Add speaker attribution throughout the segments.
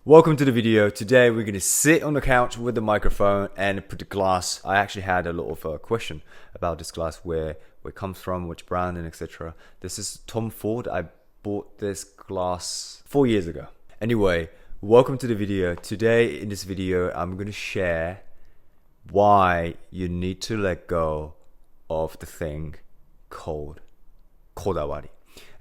Speaker 1: Welcome to the video. Today we're going to sit on the couch with the microphone and put the glass. I actually had a lot of question about this glass, where it comes from, which brand, and etc. This is Tom Ford. I bought this glass 4 years ago. Anyway, welcome to the video. Today in this video I'm going to share why you need to let go of the thing called kodawari.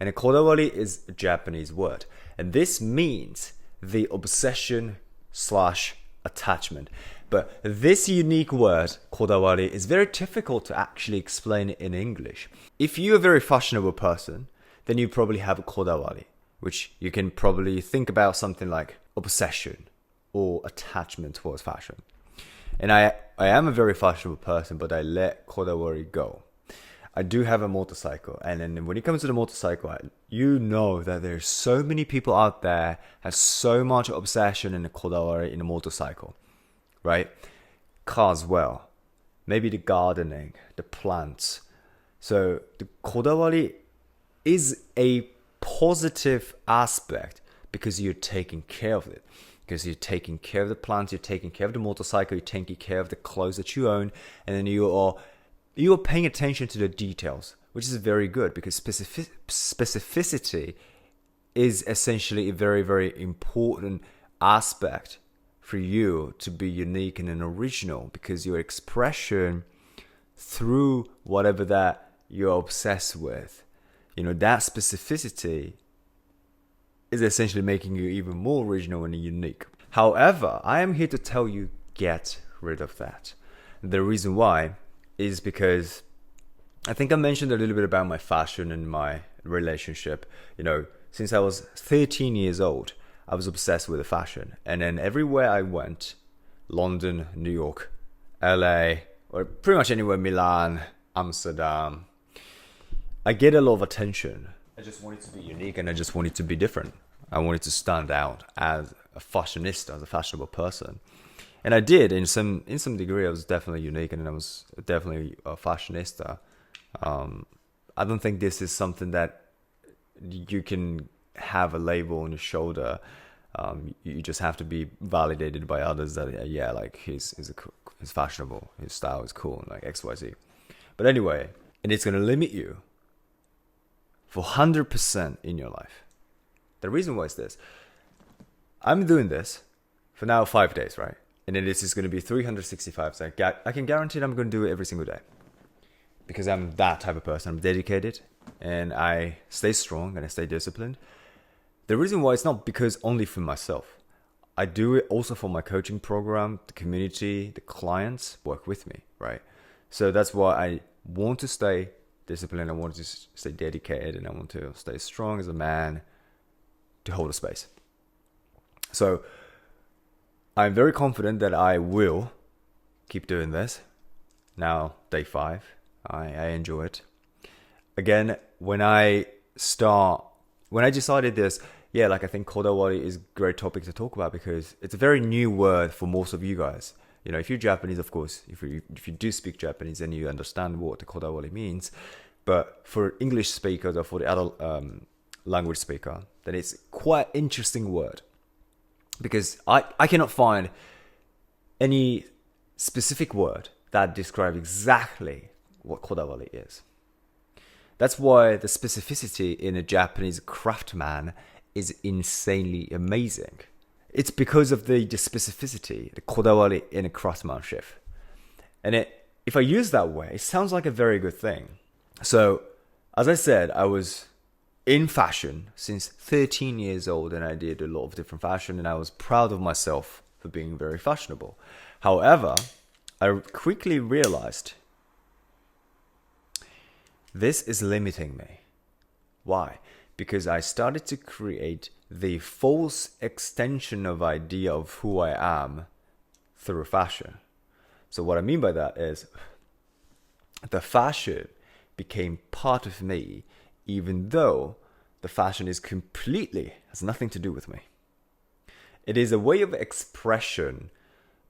Speaker 1: And a kodawari is a Japanese word, and this means the obsession / attachment. But this unique word, kodawari, is very difficult to actually explain in English. If you're a very fashionable person, then you probably have a kodawari, which you can probably think about something like obsession or attachment towards fashion. And I am a very fashionable person, but I let kodawari go. I do have a motorcycle, and then when it comes to the motorcycle, you know that there's so many people out there have so much obsession and kodawari in a motorcycle, right? Cars, well, maybe the gardening, the plants. So the kodawari is a positive aspect because you're taking care of it. Because you're taking care of the plants, you're taking care of the motorcycle, you're taking care of the clothes that you own, and then you are paying attention to the details, which is very good because specificity is essentially a very, very important aspect for you to be unique and an original, because your expression through whatever that you're obsessed with, that specificity is essentially making you even more original and unique. However, I am here to tell you, get rid of that. The reason why is because I think I mentioned a little bit about my fashion and my relationship. Since I was 13 years old, I was obsessed with the fashion. And then everywhere I went, London, New York, LA, or pretty much anywhere, Milan, Amsterdam, I get a lot of attention. I just wanted to be unique, and I just wanted to be different. I wanted to stand out as a fashionista, as a fashionable person. And I did, in some degree. I was definitely unique, and I was definitely a fashionista. I don't think this is something that you can have a label on your shoulder. You just have to be validated by others that he's fashionable, his style is cool, like XYZ. But anyway, and it's gonna limit you for 100% in your life. The reason why is this: I'm doing this for now 5 days, right? And then this is going to be 365. So I can guarantee I'm going to do it every single day. Because I'm that type of person. I'm dedicated. And I stay strong and I stay disciplined. The reason why it's not because only for myself. I do it also for my coaching program, the community, the clients work with me, right? So that's why I want to stay disciplined. I want to stay dedicated. And I want to stay strong as a man to hold a space. So I'm very confident that I will keep doing this. Now, day 5, I enjoy it. Again, when I decided this, I think kodawari is a great topic to talk about because it's a very new word for most of you guys. If you're Japanese, of course, if you do speak Japanese, then you understand what the kodawari means. But for English speakers or for the other language speaker, then it's quite an interesting word. Because I cannot find any specific word that describes exactly what kodawari is. That's why the specificity in a Japanese craftsman is insanely amazing. It's because of the specificity, the kodawari in a craftsmanship. And if I use that way, it sounds like a very good thing. So, as I said, I was in fashion since 13 years old, and I did a lot of different fashion, and I was proud of myself for being very fashionable. However, I quickly realized this is limiting me. Why? Because I started to create the false extension of idea of who I am through fashion. So what I mean by that is the fashion became part of me, even though the fashion has nothing to do with me. It is a way of expression,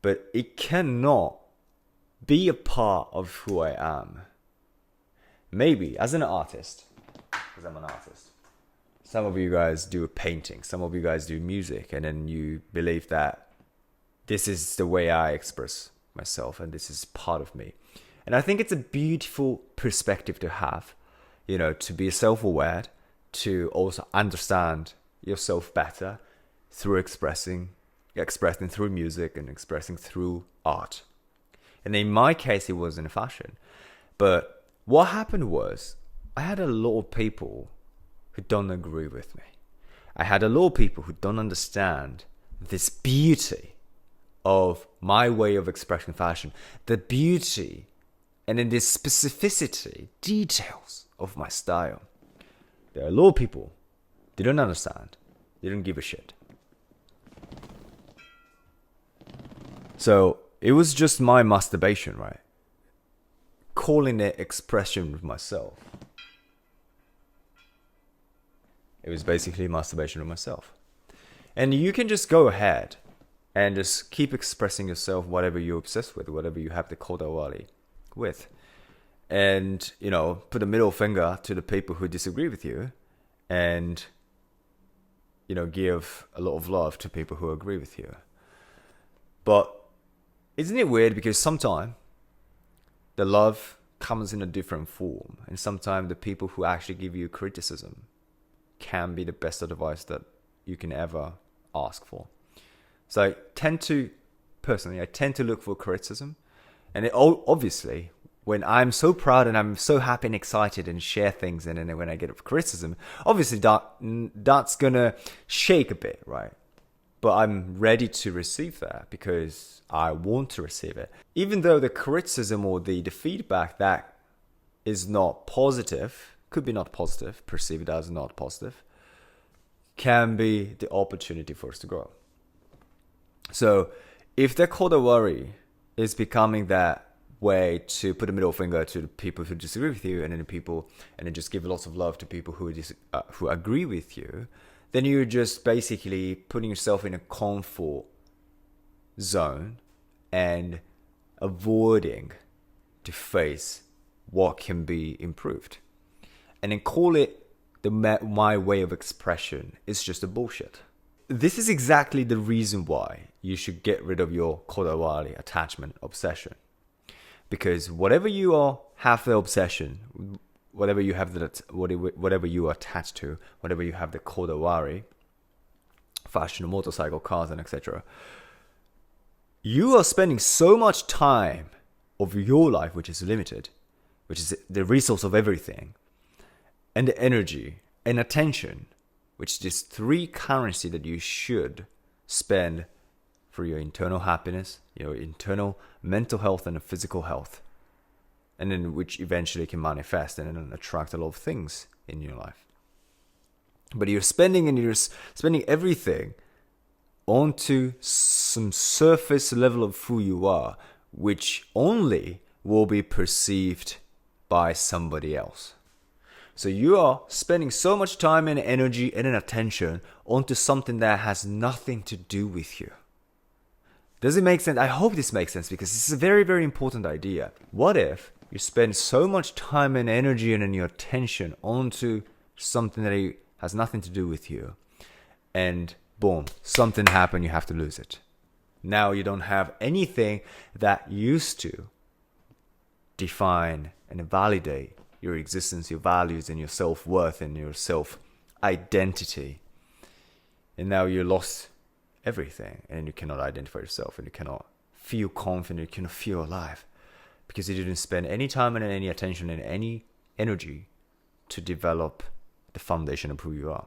Speaker 1: but it cannot be a part of who I am. Maybe as an artist, because I'm an artist. some of you guys do painting, some of you guys do music, and then you believe that this is the way I express myself and this is part of me. And I think it's a beautiful perspective to have, to be self-aware, to also understand yourself better through expressing through music and expressing through art. And in my case, it was in fashion. But what happened was I had a lot of people who don't agree with me. I had a lot of people who don't understand this beauty of my way of expressing fashion, the beauty and then this specificity, details of my style. There are a lot of people they don't understand. They don't give a shit. So it was just my masturbation, right? Calling it expression of myself. It was basically masturbation of myself. And you can just go ahead and just keep expressing yourself, whatever you're obsessed with, whatever you have the kodawari with. And, put a middle finger to the people who disagree with you and, give a lot of love to people who agree with you. But isn't it weird, because sometimes the love comes in a different form, and sometimes the people who actually give you criticism can be the best advice that you can ever ask for. So I tend to look for criticism, and obviously when I'm so proud and I'm so happy and excited and share things, and then when I get criticism, obviously that's gonna shake a bit, right? But I'm ready to receive that because I want to receive it. Even though the criticism or the feedback that is not positive, could be not positive, perceived as not positive, can be the opportunity for us to grow. So if the kodawari is becoming that way to put a middle finger to the people who disagree with you, and then just give lots of love to people who agree with you, then you're just basically putting yourself in a comfort zone and avoiding to face what can be improved. And then call it my way of expression is just a bullshit. This is exactly the reason why you should get rid of your kodawari, attachment, obsession. Because whatever you have the obsession, whatever you have whatever you are attached to, whatever you have the kodawari, fashion, motorcycle, cars, and etc., you are spending so much time of your life, which is limited, which is the resource of everything, and the energy and attention, which is three currency that you should spend for your internal happiness, your internal mental health and physical health, and then which eventually can manifest and then attract a lot of things in your life. But you're spending everything onto some surface level of who you are, which only will be perceived by somebody else. So you are spending so much time and energy and attention onto something that has nothing to do with you. Does it make sense? I hope this makes sense, because this is a very, very important idea. What if you spend so much time and energy and your attention onto something that has nothing to do with you, and boom, something happened, you have to lose it. Now you don't have anything that used to define and validate your existence, your values, and your self-worth and your self-identity. And now you lost everything, and you cannot identify yourself, and you cannot feel confident, you cannot feel alive, because you didn't spend any time and any attention and any energy to develop the foundation of who you are.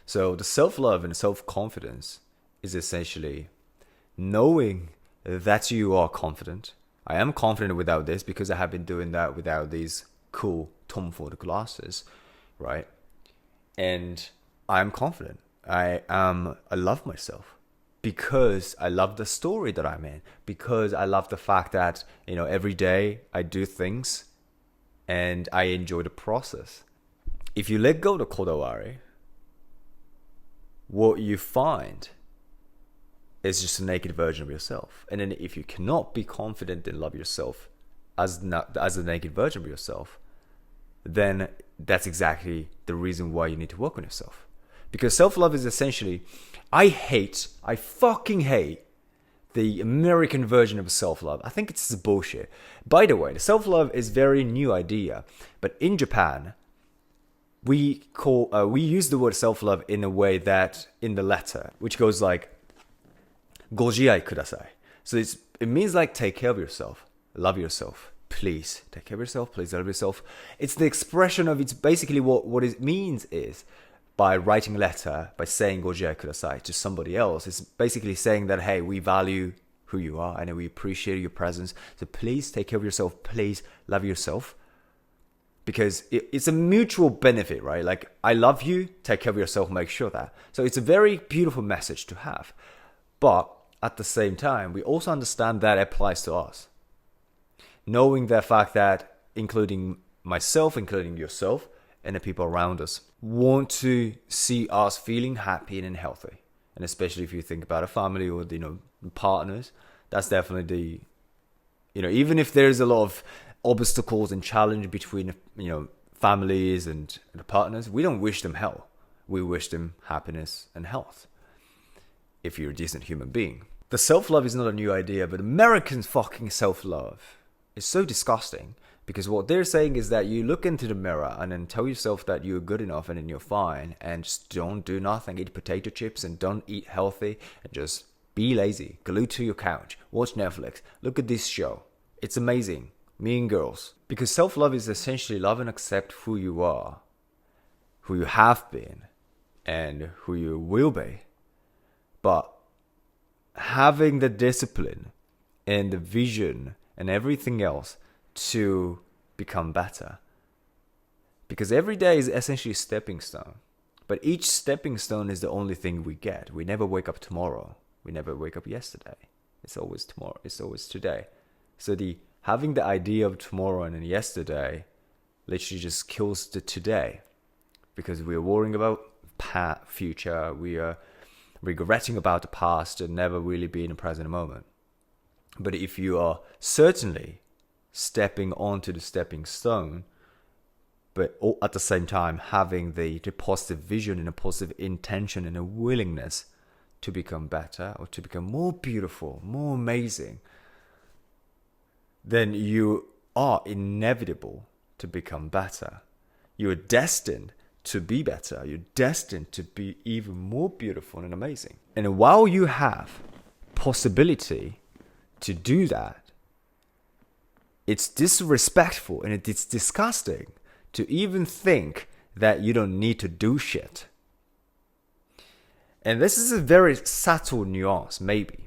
Speaker 1: So the self-love and self-confidence is essentially knowing that you are confident. I am confident without this because I have been doing that without these cool Tom Ford glasses, right? And I'm confident. I love myself because I love the story that I'm in, because I love the fact that, every day I do things and I enjoy the process. If you let go of the kodawari, what you find is just a naked version of yourself. And then if you cannot be confident and love yourself as a naked version of yourself, then that's exactly the reason why you need to work on yourself. Because self-love is essentially, I fucking hate the American version of self-love. I think it's bullshit. By the way, the self-love is very new idea, but in Japan, we use the word self-love in a way that in the letter, which goes like, gojiai kudasai. So it means like take care of yourself, love yourself. Please take care of yourself. Please love yourself. It's the expression of, it's basically what it means is, by writing a letter, by saying gojiai kudasai to somebody else, it's basically saying that, hey, we value who you are and we appreciate your presence. So please take care of yourself. Please love yourself. Because it's a mutual benefit, right? Like, I love you, take care of yourself, make sure that. So it's a very beautiful message to have. But at the same time, we also understand that applies to us. Knowing the fact that, including myself, including yourself, and the people around us, want to see us feeling happy and healthy. And especially if you think about a family or, partners, that's definitely even if there's a lot of obstacles and challenge between, families and the partners, we don't wish them hell. We wish them happiness and health. If you're a decent human being. The self-love is not a new idea, but American fucking self-love is so disgusting. Because what they're saying is that you look into the mirror and then tell yourself that you're good enough and then you're fine, and just don't do nothing, eat potato chips and don't eat healthy, and just be lazy, glued to your couch, watch Netflix, look at this show. It's amazing. Mean Girls. Because self-love is essentially love and accept who you are, who you have been, and who you will be. But having the discipline and the vision and everything else to become better. Because every day is essentially a stepping stone. But each stepping stone is the only thing we get. We never wake up tomorrow. We never wake up yesterday. It's always tomorrow. It's always today. So having the idea of tomorrow and then yesterday literally just kills the today. Because we are worrying about future. We are regretting about the past and never really be in the present moment. But if you are certainly stepping onto the stepping stone, but at the same time having the positive vision and a positive intention and a willingness to become better or to become more beautiful, more amazing, then you are inevitable to become better. You are destined to be better. You're destined to be even more beautiful and amazing. And while you have possibility to do that, it's disrespectful and it's disgusting to even think that you don't need to do shit. And this is a very subtle nuance, maybe,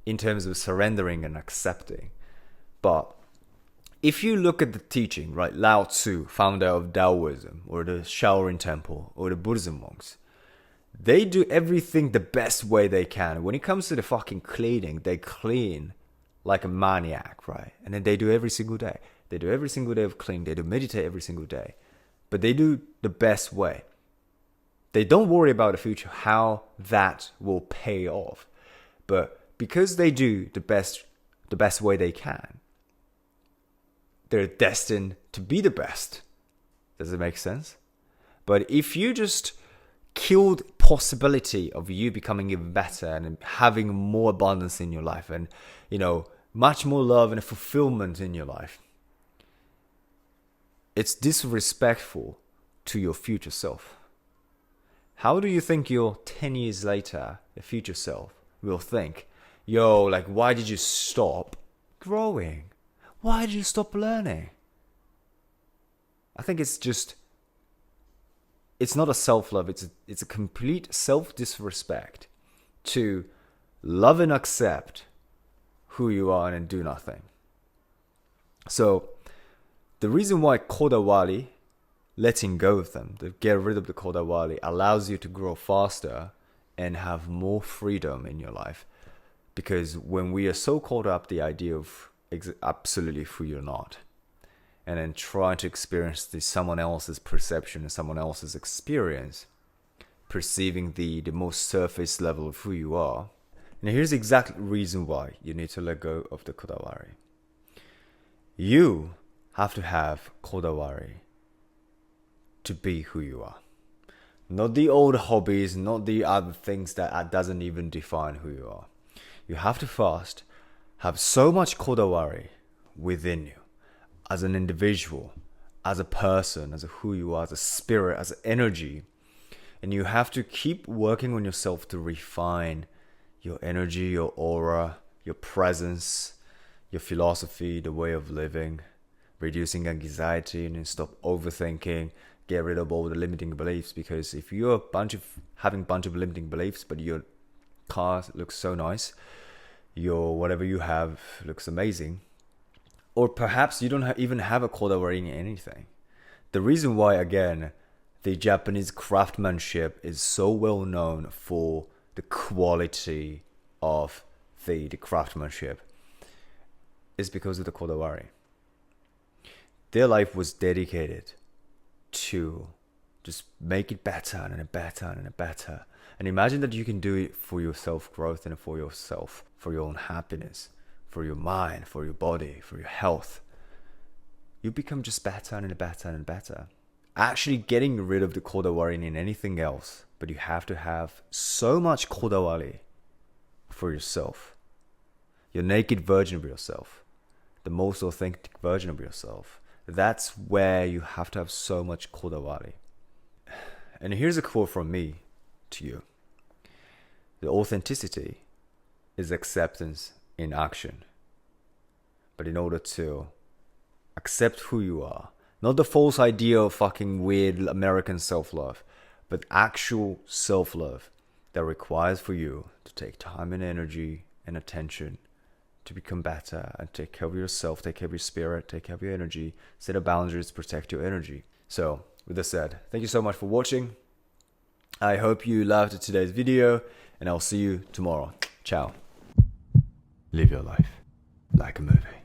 Speaker 1: in terms of surrendering and accepting. But if you look at the teaching, right, Lao Tzu, founder of Taoism, or the Shaolin Temple, or the Buddhism monks, they do everything the best way they can. When it comes to the fucking cleaning, they clean like a maniac, right? And then they do every single day. They do every single day of cleaning. They do meditate every single day. But they do the best way. They don't worry about the future, how that will pay off. But because they do the best way they can, they're destined to be the best. Does it make sense? But if you just killed possibility of you becoming even better and having more abundance in your life and, much more love and fulfillment in your life, it's disrespectful to your future self. How do you think your 10 years later, the future self will think, why did you stop growing? Why did you stop learning? I think it's not a self-love, it's a complete self-disrespect to love and accept who you are and do nothing. So the reason why kodawari, letting go of them, to get rid of the kodawari, allows you to grow faster and have more freedom in your life. Because when we are so caught up the idea of absolutely who you're not, and then trying to experience someone else's perception and someone else's experience, perceiving the most surface level of who you are. Now here's the exact reason why you need to let go of the kodawari. You have to have kodawari to be who you are. Not the old hobbies, not the other things that doesn't even define who you are. You have to first have so much kodawari within you as an individual, as a person, as who you are, as a spirit, as energy. And you have to keep working on yourself to refine your energy, your aura, your presence, your philosophy, the way of living, reducing anxiety and stop overthinking, get rid of all the limiting beliefs. Because if you're having a bunch of limiting beliefs, but your car looks so nice, your whatever you have looks amazing, or perhaps you don't even have a kodawari in anything. The reason why, again, the Japanese craftsmanship is so well known for the quality of the craftsmanship is because of the kodawari. Their life was dedicated to just make it better and better and better. And imagine that you can do it for your self-growth and for yourself, for your own happiness, for your mind, for your body, for your health. You become just better and better and better. Actually getting rid of the kodawari in anything else, but you have to have so much kodawari for yourself. Your naked version of yourself, the most authentic version of yourself. That's where you have to have so much kodawari. And here's a quote from me to you. The authenticity is acceptance in action. But in order to accept who you are, not the false idea of fucking weird American self-love, but actual self-love that requires for you to take time and energy and attention to become better and take care of yourself, take care of your spirit, take care of your energy, set up boundaries, protect your energy. So with this said, thank you so much for watching. I hope you loved today's video, and I'll see you tomorrow. Ciao. Live your life like a movie.